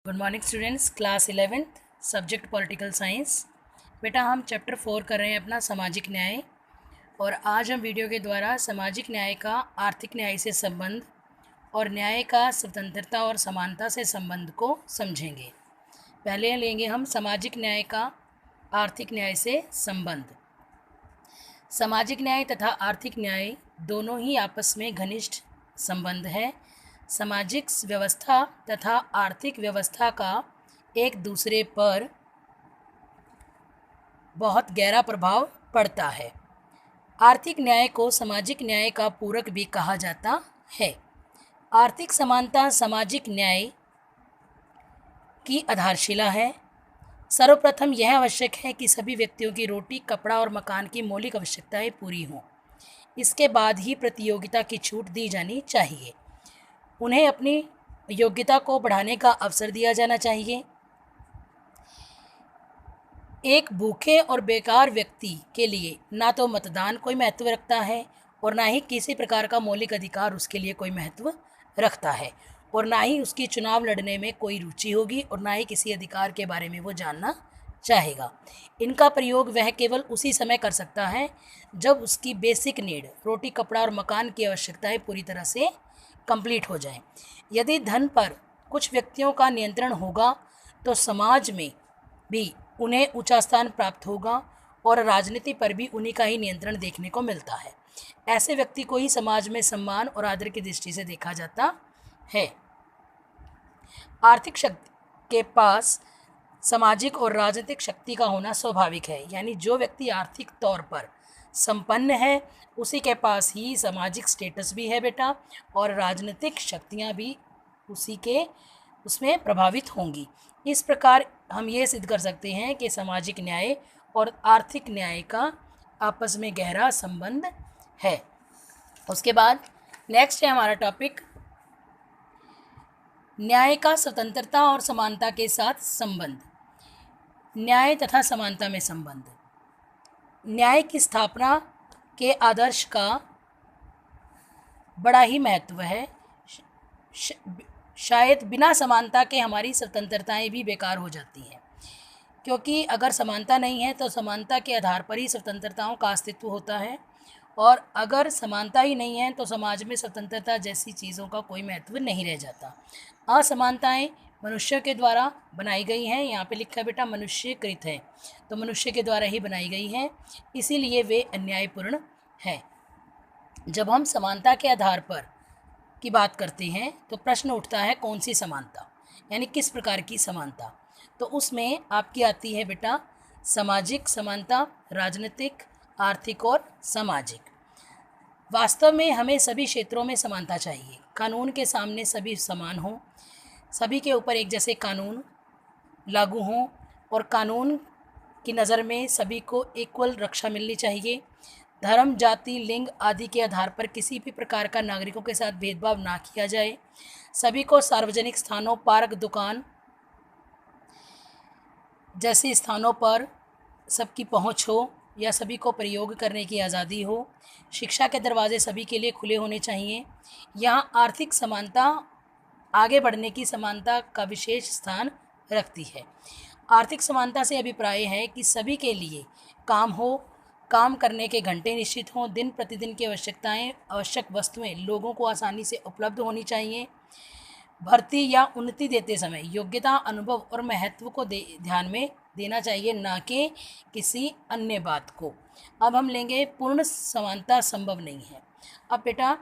Good morning students, class 11th subject political science. बेटा हम chapter 4 कर रहे हैं अपना सामाजिक न्याय, और आज हम वीडियो के द्वारा सामाजिक न्याय का आर्थिक न्याय से संबंध और न्याय का स्वतंत्रता और समानता से संबंध को समझेंगे। पहले लेंगे हम सामाजिक न्याय का आर्थिक न्याय से संबंध। सामाजिक न्याय तथा आर्थिक न्याय दोनों ही आपस में घनिष्ठ संबंध है। सामाजिक व्यवस्था तथा आर्थिक व्यवस्था का एक दूसरे पर बहुत गहरा प्रभाव पड़ता है। आर्थिक न्याय को सामाजिक न्याय का पूरक भी कहा जाता है। आर्थिक समानता सामाजिक न्याय की आधारशिला है। सर्वप्रथम यह आवश्यक है कि सभी व्यक्तियों की रोटी, कपड़ा और मकान की मौलिक आवश्यकताएं पूरी हों। इसके बाद ही प्रतियोगिता की छूट दी जानी चाहिए। उन्हें अपनी योग्यता को बढ़ाने का अवसर दिया जाना चाहिए। एक भूखे और बेकार व्यक्ति के लिए ना तो मतदान कोई महत्व रखता है और ना ही किसी प्रकार का मौलिक अधिकार उसके लिए कोई महत्व रखता है, और ना ही उसकी चुनाव लड़ने में कोई रुचि होगी, और ना ही किसी अधिकार के बारे में वो जानना चाहेगा। इनका प्रयोग वह केवल उसी समय कर सकता है जब उसकी बेसिक नीड, रोटी, कपड़ा और मकान की आवश्यकताएं पूरी तरह से कंप्लीट हो जाएं। यदि धन पर कुछ व्यक्तियों का नियंत्रण होगा तो समाज में भी उन्हें ऊंचा स्थान प्राप्त होगा, और राजनीति पर भी उन्हीं का ही नियंत्रण देखने को मिलता है। ऐसे व्यक्ति को ही समाज में सम्मान और आदर की दृष्टि से देखा जाता है। आर्थिक शक्ति के पास सामाजिक और राजनीतिक शक्ति का होना स्वाभाविक है। यानी जो व्यक्ति आर्थिक तौर पर संपन्न है उसी के पास ही सामाजिक स्टेटस भी है बेटा, और राजनीतिक शक्तियाँ भी उसी के उसमें प्रभावित होंगी। इस प्रकार हम ये सिद्ध कर सकते हैं कि सामाजिक न्याय और आर्थिक न्याय का आपस में गहरा संबंध है। उसके बाद नेक्स्ट है हमारा टॉपिक न्याय का स्वतंत्रता और समानता के साथ संबंध। न्याय तथा समानता में संबंध। न्याय की स्थापना के आदर्श का बड़ा ही महत्व है। शायद बिना समानता के हमारी स्वतंत्रताएं भी बेकार हो जाती हैं, क्योंकि अगर समानता नहीं है तो समानता के आधार पर ही स्वतंत्रताओं का अस्तित्व होता है, और अगर समानता ही नहीं है तो समाज में स्वतंत्रता जैसी चीज़ों का कोई महत्व नहीं रह जाता। असमानताएं मनुष्य के द्वारा बनाई गई हैं। यहाँ पे लिखा है बेटा मनुष्यकृत है, तो मनुष्य के द्वारा ही बनाई गई हैं, इसीलिए वे अन्यायपूर्ण है। जब हम समानता के आधार पर की बात करते हैं तो प्रश्न उठता है कौन सी समानता, यानी किस प्रकार की समानता। तो उसमें आपकी आती है बेटा सामाजिक समानता, राजनीतिक, आर्थिक और सामाजिक। वास्तव में हमें सभी क्षेत्रों में समानता चाहिए। कानून के सामने सभी समान हों, सभी के ऊपर एक जैसे कानून लागू हों, और कानून की नज़र में सभी को इक्वल रक्षा मिलनी चाहिए। धर्म, जाति, लिंग आदि के आधार पर किसी भी प्रकार का नागरिकों के साथ भेदभाव ना किया जाए। सभी को सार्वजनिक स्थानों, पार्क, दुकान जैसे स्थानों पर सबकी पहुंच हो, या सभी को प्रयोग करने की आज़ादी हो। शिक्षा के दरवाजे सभी के लिए खुले होने चाहिए। यहाँ आर्थिक समानता आगे बढ़ने की समानता का विशेष स्थान रखती है। आर्थिक समानता से अभिप्राय है कि सभी के लिए काम हो, काम करने के घंटे निश्चित हों, दिन प्रतिदिन की आवश्यक वस्तुएं लोगों को आसानी से उपलब्ध होनी चाहिए। भर्ती या उन्नति देते समय योग्यता, अनुभव और महत्व को ध्यान में देना चाहिए, ना कि किसी अन्य बात को। अब हम लेंगे पूर्ण समानता संभव नहीं है। अब बेटा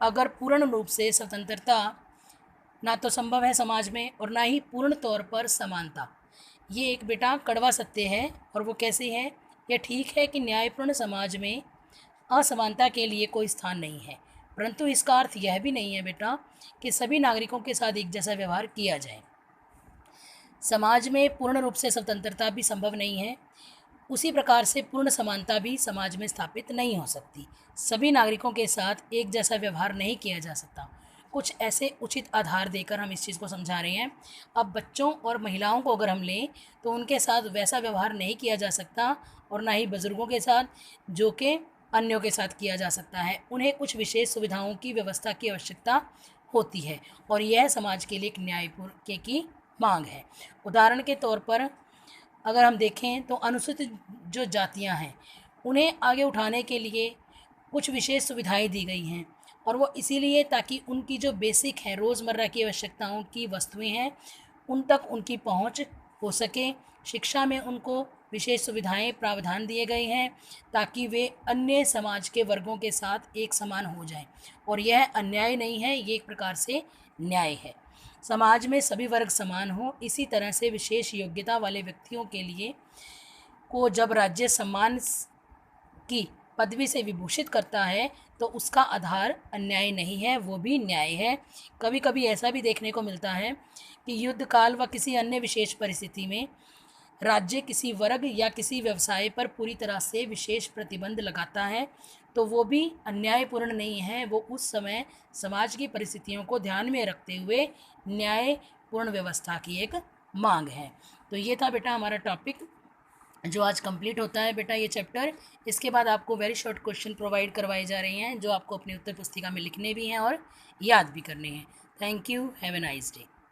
अगर पूर्ण रूप से स्वतंत्रता ना तो संभव है समाज में, और ना ही पूर्ण तौर पर समानता, ये एक बेटा कड़वा सत्य है। और वो कैसे है? यह ठीक है कि न्यायपूर्ण समाज में असमानता के लिए कोई स्थान नहीं है, परंतु इसका अर्थ यह भी नहीं है बेटा कि सभी नागरिकों के साथ एक जैसा व्यवहार किया जाए। समाज में पूर्ण रूप से स्वतंत्रता भी संभव नहीं है, उसी प्रकार से पूर्ण समानता भी समाज में स्थापित नहीं हो सकती। सभी नागरिकों के साथ एक जैसा व्यवहार नहीं किया जा सकता। कुछ ऐसे उचित आधार देकर हम इस चीज़ को समझा रहे हैं। अब बच्चों और महिलाओं को अगर हम लें तो उनके साथ वैसा व्यवहार नहीं किया जा सकता, और ना ही बुजुर्गों के साथ जो कि अन्यों के साथ किया जा सकता है। उन्हें कुछ विशेष सुविधाओं की व्यवस्था की आवश्यकता होती है, और यह समाज के लिए एक न्यायपूर्ण की मांग है। उदाहरण के तौर पर अगर हम देखें तो अनुसूचित जो जातियां हैं उन्हें आगे उठाने के लिए कुछ विशेष सुविधाएं दी गई हैं, और वो इसीलिए ताकि उनकी जो बेसिक है रोज़मर्रा की आवश्यकताओं की वस्तुएं हैं उन तक उनकी पहुंच हो सके। शिक्षा में उनको विशेष सुविधाएं प्रावधान दिए गए हैं ताकि वे अन्य समाज के वर्गों के साथ एक समान हो जाएं, और यह अन्याय नहीं है, ये एक प्रकार से न्याय है। समाज में सभी वर्ग समान हो, इसी तरह से विशेष योग्यता वाले व्यक्तियों के लिए को जब राज्य सम्मान की पदवी से विभूषित करता है तो उसका आधार अन्याय नहीं है, वो भी न्याय है। कभी कभी ऐसा भी देखने को मिलता है कि युद्ध काल व किसी अन्य विशेष परिस्थिति में राज्य किसी वर्ग या किसी व्यवसाय पर पूरी तरह से विशेष प्रतिबंध लगाता है तो वो भी अन्यायपूर्ण नहीं है, वो उस समय समाज की परिस्थितियों को ध्यान में रखते हुए न्यायपूर्ण व्यवस्था की एक मांग है। तो ये था बेटा हमारा टॉपिक जो आज कंप्लीट होता है बेटा ये चैप्टर। इसके बाद आपको वेरी शॉर्ट क्वेश्चन प्रोवाइड करवाए जा रहे हैं जो आपको अपनी उत्तर पुस्तिका में लिखने भी हैं और याद भी करने हैं। Thank you, have a nice day.